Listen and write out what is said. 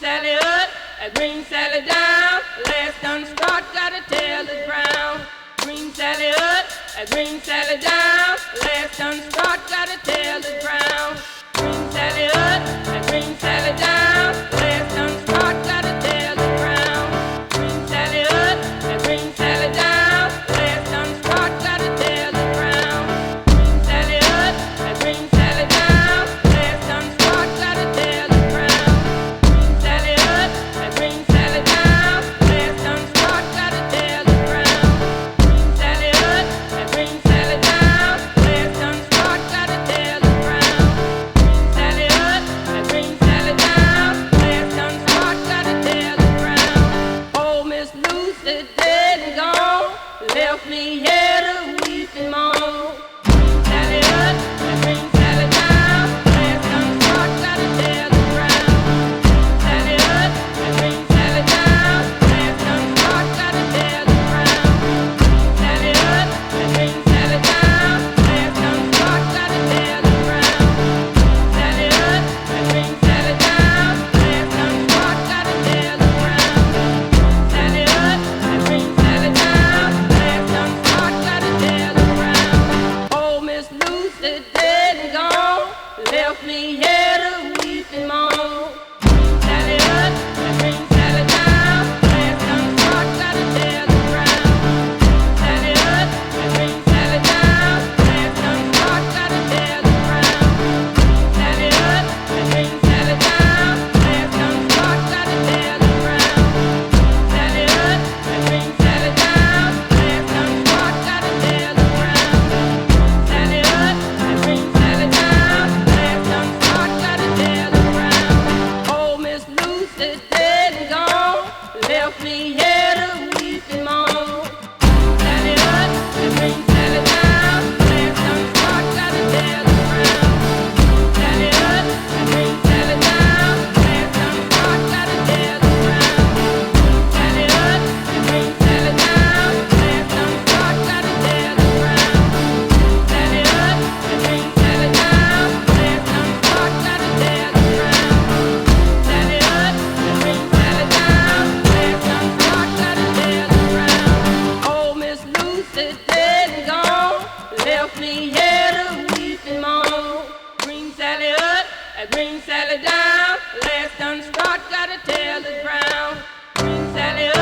Sally up, a green Sally down. Last done start, gotta tell the ground. Green Sally up, a green Sally down. Last done start, gotta tell the ground. Green Sally up, a green Sally down. Last done start, gotta tell the ground. Green Sally up, a green Sally down. Last done start, gotta tell the ground. Green Sally up, a green Sally down. Last done start, gotta tell the ground. Green Sally up, a green Sally down. Last done start, gotta tell the ground. Green Sally up, a green Sally down. Last done start, gotta tell the ground. Green Sally up, a green Sally down. Last done start, gotta tell the ground. Oh, Miss Lucy dead and gone, left me here to weep and moan. Green Sally up, a green Sally down. Last done start, gotta tell the ground. Green Sally up, a green Sally down. Last done start, gotta tell the ground. Green Sally up, a green Sally down. Last done start, gotta tell the ground. Green Sally up, a green Sally down. Last done start, gotta tell the ground. Green Sally up, a green Sally down. Last done start, gotta tell the ground. Oh, Miss Lucy dead and gone, left me here to weep and moan. Green Sally up, a green Sally down. Last done start, gotta tell the ground. Green Sally up, a green Sally down. Last done start, gotta tell the ground. Green Sally up, a green Sally down. Last done start, gotta tell the ground. Green Sally up, a green Sally down. Last done start, gotta tell the ground. Green Sally up, a green Sally down. Last done start, gotta tell the ground. Oh, Miss Lucy dead and gone, left me here to weep and moan. Green Sally up, a green Sally down. Last done start, gotta tell the ground. Green Sally up, a green Sally down. Last done start, gotta tell the ground. Green Sally up, a green Sally down. Last done start, gotta tell the ground. Green Sally up, a green Sally down. Last done start, gotta tell the ground. Green Sally up, a green Sally down. Last done start, gotta tell the ground. Oh, Miss Lucy dead and gone, left me here to weep and moan. Green Sally up, a green Sally down. Last done start, gotta tell the ground. Green Sally up.